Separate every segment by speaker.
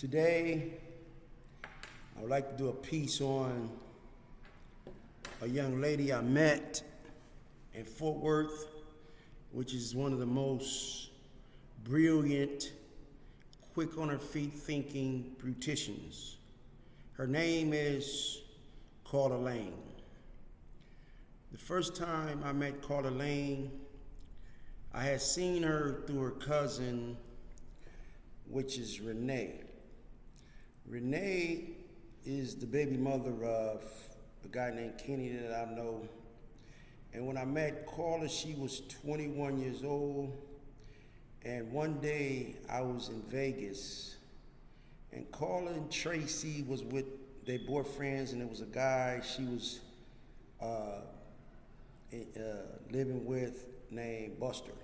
Speaker 1: Today, I would like to do a piece on a young lady I met in Fort Worth, which is one of the most brilliant, quick on her feet thinking beauticians. Her name is Karla Lane. The first time I met Karla Lane, I had seen her through her cousin, which is Renee. Renee is the baby mother of a guy named Kenny that I know. And when I met Karla, she was 21 years old. And one day I was in Vegas, and Karla and Tracy was with their boyfriends, and there was a guy she was living with named Buster.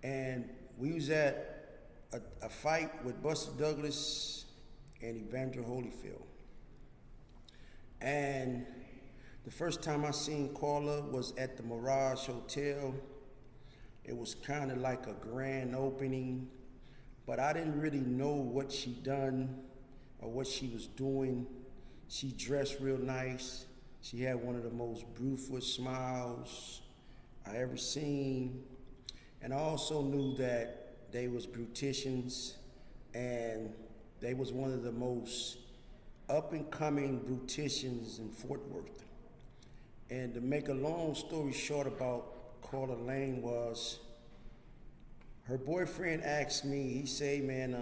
Speaker 1: And we was at a fight with Buster Douglas and Holyfield. And the first time I seen Karla was at the Mirage Hotel. It was kind of like a grand opening, but I didn't really know what she done or what she was doing. She dressed real nice. She had one of the most beautiful smiles I ever seen. And I also knew that they was beauticians, and they was one of the most up-and-coming beauticians in Fort Worth. And to make a long story short about Karla Lane was, her boyfriend asked me, he said, man,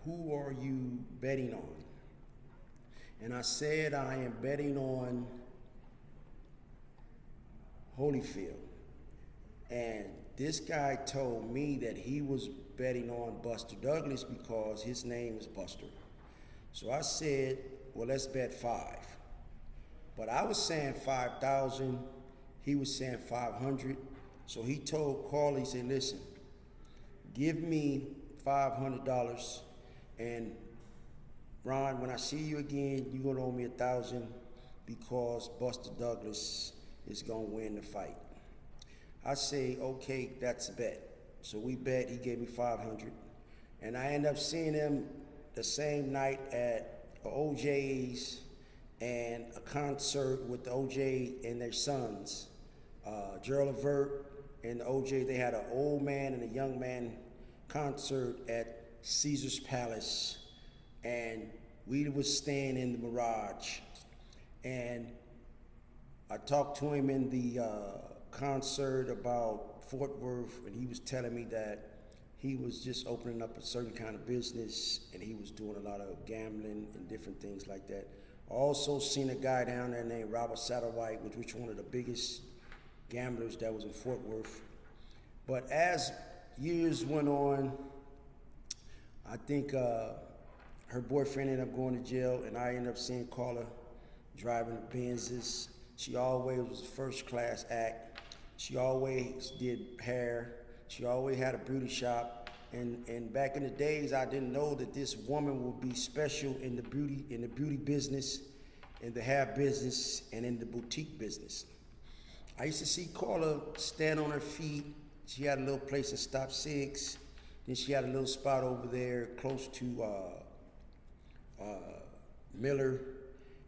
Speaker 1: who are you betting on? And I said, I am betting on Holyfield. And this guy told me that he was betting on Buster Douglas because his name is Buster. So I said, well, let's bet 5. But I was saying 5,000, he was saying 500. So he told Karla, he said, listen, give me $500, and Ron, when I see you again, you're gonna owe me 1,000 because Buster Douglas is gonna win the fight. I say, okay, that's a bet. So we bet, he gave me 500. And I end up seeing him the same night at OJ's and a concert with the OJ and their sons. Gerald Levert and the OJ, they had an old man and a young man concert at Caesar's Palace. And we was staying in the Mirage. And I talked to him in the concert about Fort Worth, and he was telling me that he was just opening up a certain kind of business, and he was doing a lot of gambling and different things like that. I also seen a guy down there named Robert Satterwhite, which was one of the biggest gamblers that was in Fort Worth. But as years went on, I think her boyfriend ended up going to jail, and I ended up seeing Karla driving the Benzes. She always was a first-class act. She always did hair. She always had a beauty shop. And back in the days, I didn't know that this woman would be special in the beauty business, in the hair business, and in the boutique business. I used to see Karla stand on her feet. She had a little place in Stop 6. Then she had a little spot over there close to Miller.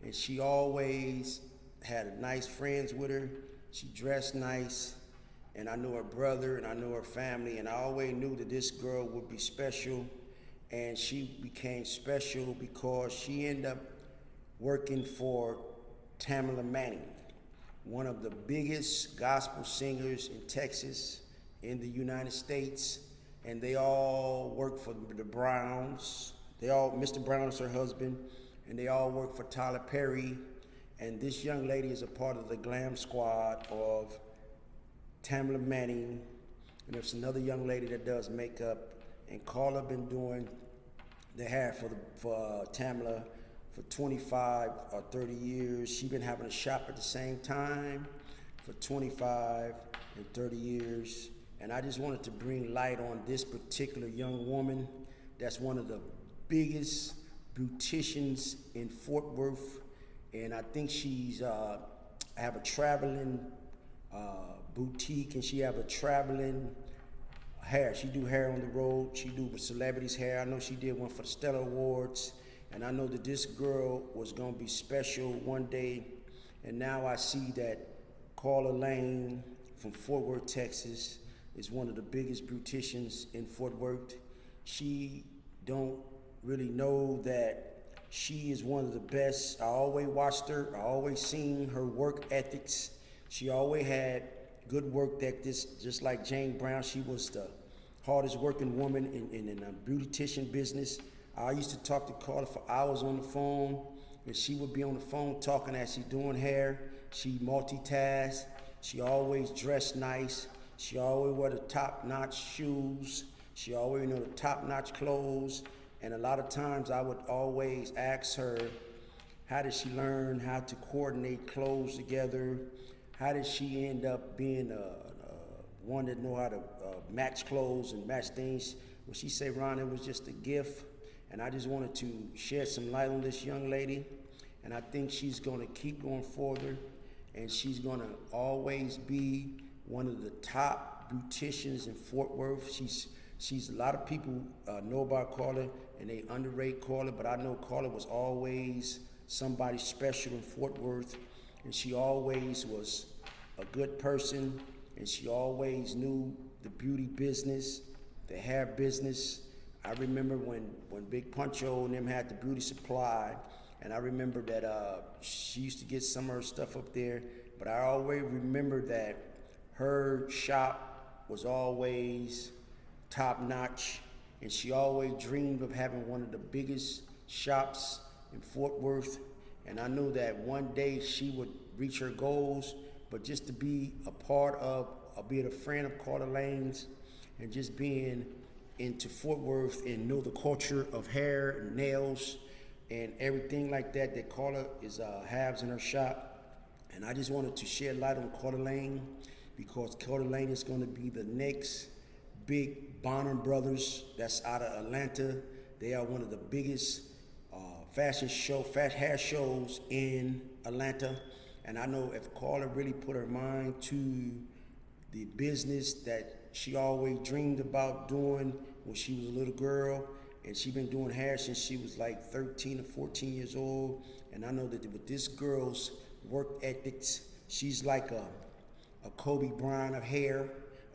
Speaker 1: And she always had nice friends with her. She dressed nice, and I knew her brother, and I knew her family, and I always knew that this girl would be special, and she became special because she ended up working for Tamela Mann, one of the biggest gospel singers in Texas, in the United States, and they all work for the Browns. Mr. Brown is her husband, and they all work for Tyler Perry. And this young lady is a part of the glam squad of Tamela Manning. And there's another young lady that does makeup. And Karla been doing the hair for Tamela for 25 or 30 years. She's been having a shop at the same time for 25 and 30 years. And I just wanted to bring light on this particular young woman that's one of the biggest beauticians in Fort Worth. And I think she's have a traveling boutique, and she have a traveling hair. She do hair on the road. She do celebrities' hair. I know she did one for the Stellar Awards. And I know that this girl was going to be special one day. And now I see that Karla Lane from Fort Worth, Texas, is one of the biggest beauticians in Fort Worth. She don't really know that she is one of the best. I always watched her. I always seen her work ethics. She always had good work ethics, just like Jane Brown. She was the hardest working woman in the beautician business. I used to talk to Karla for hours on the phone, and she would be on the phone talking as she doing hair. She multitasked. She always dressed nice. She always wore the top-notch shoes. She always wore the top-notch clothes. And a lot of times I would always ask her, how did she learn how to coordinate clothes together? How did she end up being one that know how to match clothes and match things? Well, she said, Ron, it was just a gift. And I just wanted to shed some light on this young lady. And I think she's going to keep going further. And she's going to always be one of the top beauticians in Fort Worth. She's a lot of people know about Karla and they underrate Karla, but I know Karla was always somebody special in Fort Worth, and she always was a good person, and she always knew the beauty business, the hair business. I remember when Big Puncho and them had the beauty supply, and I remember that she used to get some of her stuff up there, but I always remember that her shop was always top notch, and she always dreamed of having one of the biggest shops in Fort Worth. And I knew that one day she would reach her goals, but just to be a part of, being a friend of Karla Lane's, and just being into Fort Worth and know the culture of hair and nails and everything like that that Karla has in her shop. And I just wanted to shed light on Karla Lane, because Karla Lane is going to be the next big Bonham Brothers that's out of Atlanta. They are one of the biggest hair shows in Atlanta. And I know if Karla really put her mind to the business that she always dreamed about doing when she was a little girl, and she's been doing hair since she was like 13 or 14 years old. And I know that with this girl's work ethics, she's like a Kobe Bryant of hair,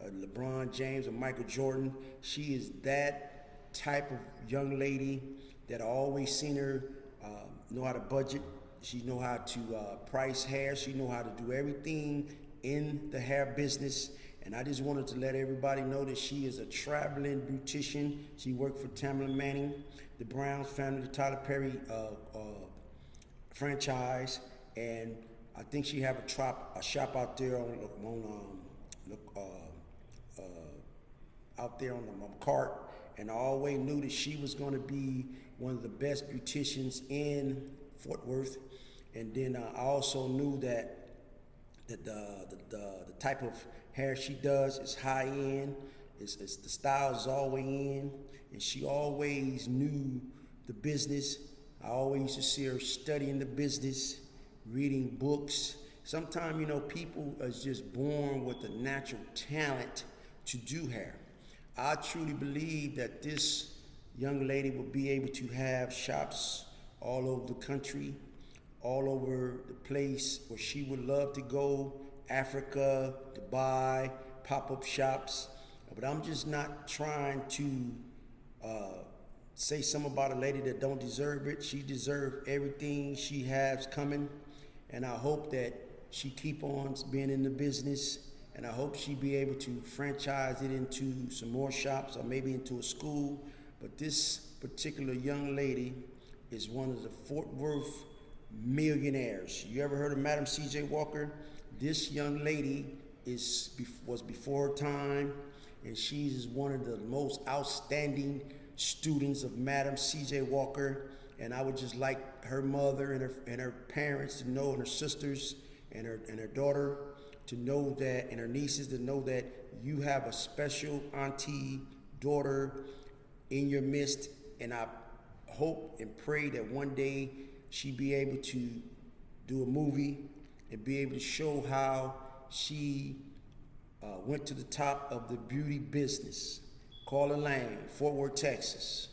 Speaker 1: LeBron James or Michael Jordan. She is that type of young lady that I always seen her know how to budget. She know how to price hair. She know how to do everything in the hair business. And I just wanted to let everybody know that she is a traveling beautician. She worked for Tamela Manning, the Browns family, the Tyler Perry franchise, and I think she have a shop out there out there on the cart. And I always knew that she was going to be one of the best beauticians in Fort Worth. And then I also knew that the type of hair she does is high end. It's the style is always in, and she always knew the business. I always used to see her studying the business, reading books. Sometimes, people are just born with a natural talent to do hair. I truly believe that this young lady will be able to have shops all over the country, all over the place where she would love to go, Africa, Dubai, pop-up shops. But I'm just not trying to say something about a lady that don't deserve it. She deserves everything she has coming, and I hope that she keep on being in the business, and I hope she be able to franchise it into some more shops or maybe into a school. But this particular young lady is one of the Fort Worth millionaires. You ever heard of Madam C.J. Walker? This young lady was before her time, and she's one of the most outstanding students of Madam C.J. Walker. And I would just like her mother and her parents to know, and her sisters and her daughter to know that, and her nieces to know that you have a special auntie, daughter in your midst. And I hope and pray that one day she be able to do a movie and be able to show how she went to the top of the beauty business. Karla Lane, Fort Worth, Texas.